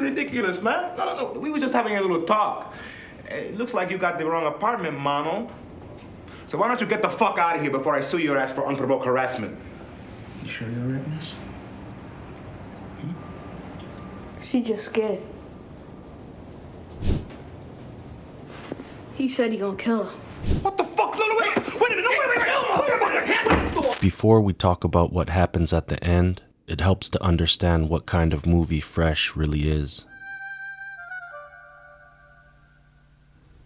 ridiculous, man. No. We were just having a little talk. It looks like you got the wrong apartment, mano. So why don't you get the fuck out of here before I sue your ass for unprovoked harassment? You sure you're right, miss? She just scared. He said he gonna kill her. What the fuck? No, wait a minute, wait. Before we talk about what happens at the end, it helps to understand what kind of movie Fresh really is.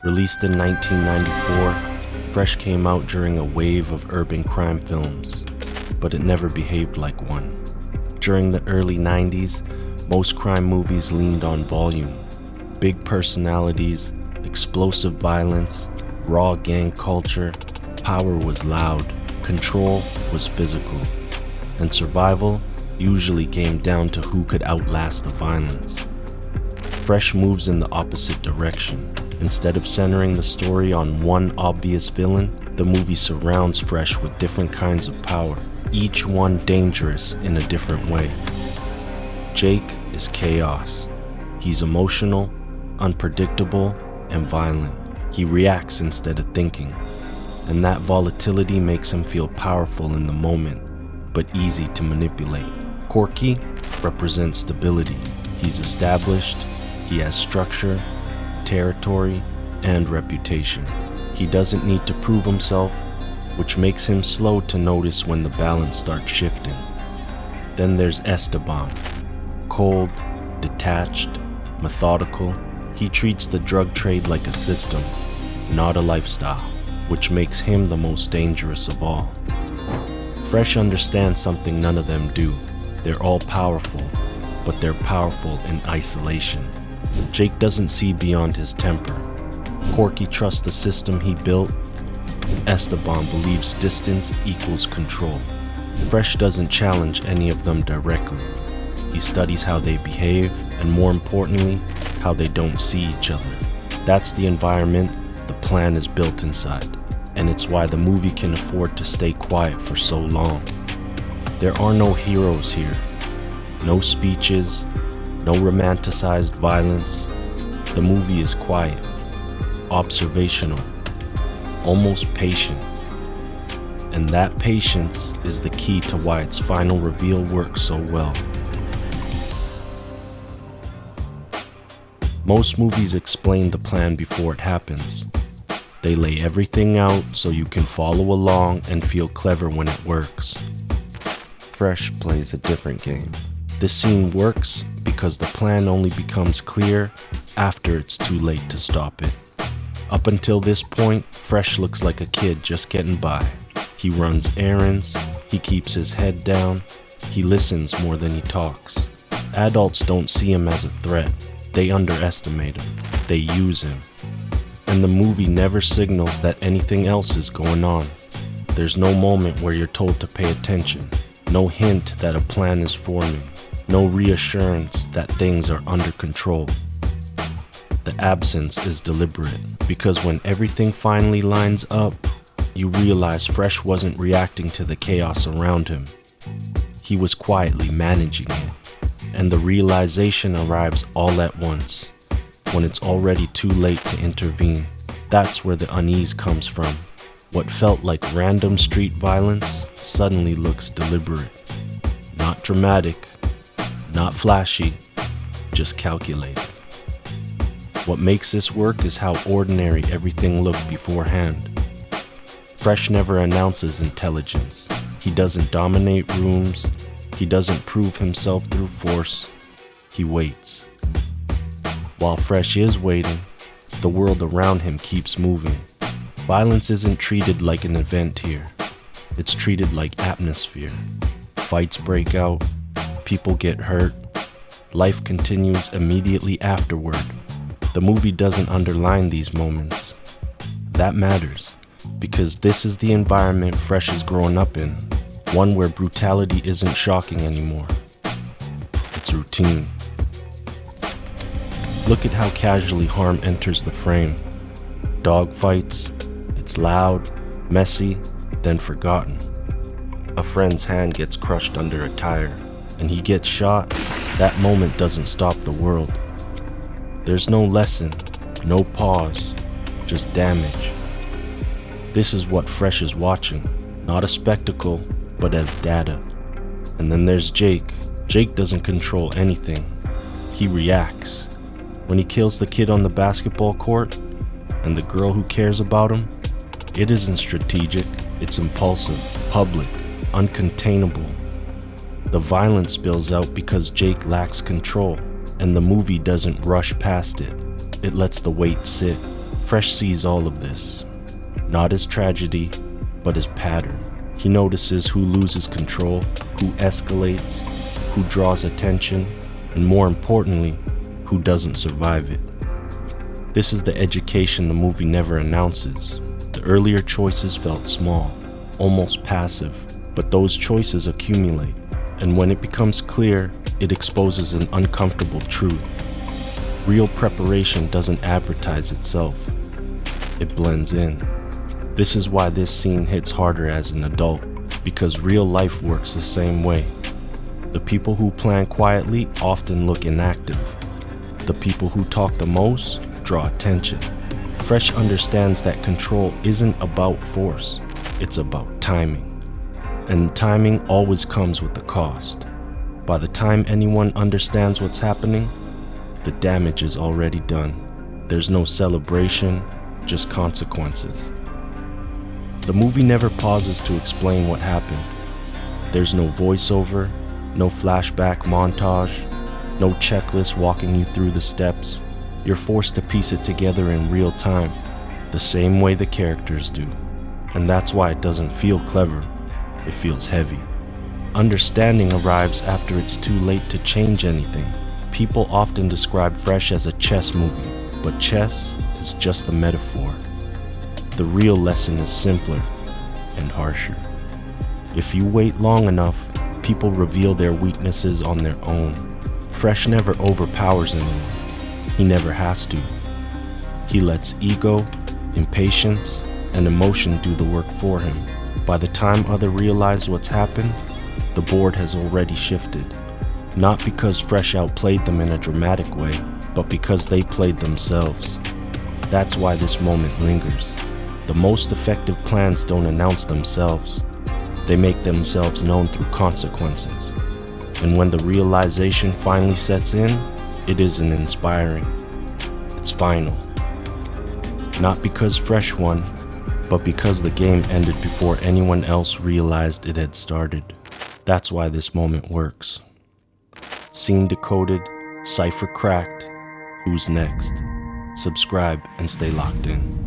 Released in 1994, Fresh came out during a wave of urban crime films, but it never behaved like one. During the early 90s, most crime movies leaned on volume, big personalities, explosive violence, raw gang culture. Power was loud, control was physical, and survival usually came down to who could outlast the violence. Fresh moves in the opposite direction. Instead of centering the story on one obvious villain, the movie surrounds Fresh with different kinds of power, each one dangerous in a different way. Jake is chaos. He's emotional, unpredictable, and violent. He reacts instead of thinking, and that volatility makes him feel powerful in the moment, but easy to manipulate. Corky represents stability. He's established, he has structure, territory, and reputation. He doesn't need to prove himself, which makes him slow to notice when the balance starts shifting. Then there's Esteban. Cold, detached, methodical. He treats the drug trade like a system, not a lifestyle, which makes him the most dangerous of all. Fresh understands something none of them do. They're all powerful, but they're powerful in isolation. Jake doesn't see beyond his temper. Corky trusts the system he built. Esteban believes distance equals control. Fresh doesn't challenge any of them directly. He studies how they behave, and more importantly, how they don't see each other. That's the environment the plan is built inside, and it's why the movie can afford to stay quiet for so long. There are no heroes here, no speeches, no romanticized violence. The movie is quiet, observational, almost patient. And that patience is the key to why its final reveal works so well. Most movies explain the plan before it happens. They lay everything out so you can follow along and feel clever when it works. Fresh plays a different game. This scene works because the plan only becomes clear after it's too late to stop it. Up until this point, Fresh looks like a kid just getting by. He runs errands, he keeps his head down, he listens more than he talks. Adults don't see him as a threat. They underestimate him. They use him. And the movie never signals that anything else is going on. There's no moment where you're told to pay attention. No hint that a plan is forming. No reassurance that things are under control. The absence is deliberate, because when everything finally lines up, you realize Fresh wasn't reacting to the chaos around him. He was quietly managing it. And the realization arrives all at once, when it's already too late to intervene. That's where the unease comes from. What felt like random street violence suddenly looks deliberate. Not dramatic, not flashy, just calculated. What makes this work is how ordinary everything looked beforehand. Fresh never announces intelligence. He doesn't dominate rooms. He doesn't prove himself through force. He waits. While Fresh is waiting, the world around him keeps moving. Violence isn't treated like an event here. It's treated like atmosphere. Fights break out. People get hurt. Life continues immediately afterward. The movie doesn't underline these moments. That matters, because this is the environment Fresh is growing up in. One where brutality isn't shocking anymore. It's routine. Look at how casually harm enters the frame. Dog fights. It's loud, messy, then forgotten. A friend's hand gets crushed under a tire, and he gets shot. That moment doesn't stop the world. There's no lesson, no pause, just damage. This is what Fresh is watching, not a spectacle, but as data. And then there's Jake. Jake doesn't control anything. He reacts. When he kills the kid on the basketball court, and the girl who cares about him, it isn't strategic, it's impulsive, public, uncontainable. The violence spills out because Jake lacks control, and the movie doesn't rush past it. It lets the weight sit. Fresh sees all of this, not as tragedy, but as pattern. He notices who loses control, who escalates, who draws attention, and more importantly, who doesn't survive it. This is the education the movie never announces. The earlier choices felt small, almost passive, but those choices accumulate, and when it becomes clear, it exposes an uncomfortable truth. Real preparation doesn't advertise itself. It blends in. This is why this scene hits harder as an adult, because real life works the same way. The people who plan quietly often look inactive. The people who talk the most draw attention. Fresh understands that control isn't about force, it's about timing. And timing always comes with a cost. By the time anyone understands what's happening, the damage is already done. There's no celebration, just consequences. The movie never pauses to explain what happened. There's no voiceover, no flashback montage, no checklist walking you through the steps. You're forced to piece it together in real time, the same way the characters do. And that's why it doesn't feel clever, it feels heavy. Understanding arrives after it's too late to change anything. People often describe Fresh as a chess movie, but chess is just a metaphor. The real lesson is simpler and harsher. If you wait long enough, people reveal their weaknesses on their own. Fresh never overpowers anyone. He never has to. He lets ego, impatience, and emotion do the work for him. By the time others realize what's happened, the board has already shifted. Not because Fresh outplayed them in a dramatic way, but because they played themselves. That's why this moment lingers. The most effective plans don't announce themselves. They make themselves known through consequences. And when the realization finally sets in, it isn't inspiring. It's final. Not because Fresh won, but because the game ended before anyone else realized it had started. That's why this moment works. Scene decoded, cipher cracked. Who's next? Subscribe and stay locked in.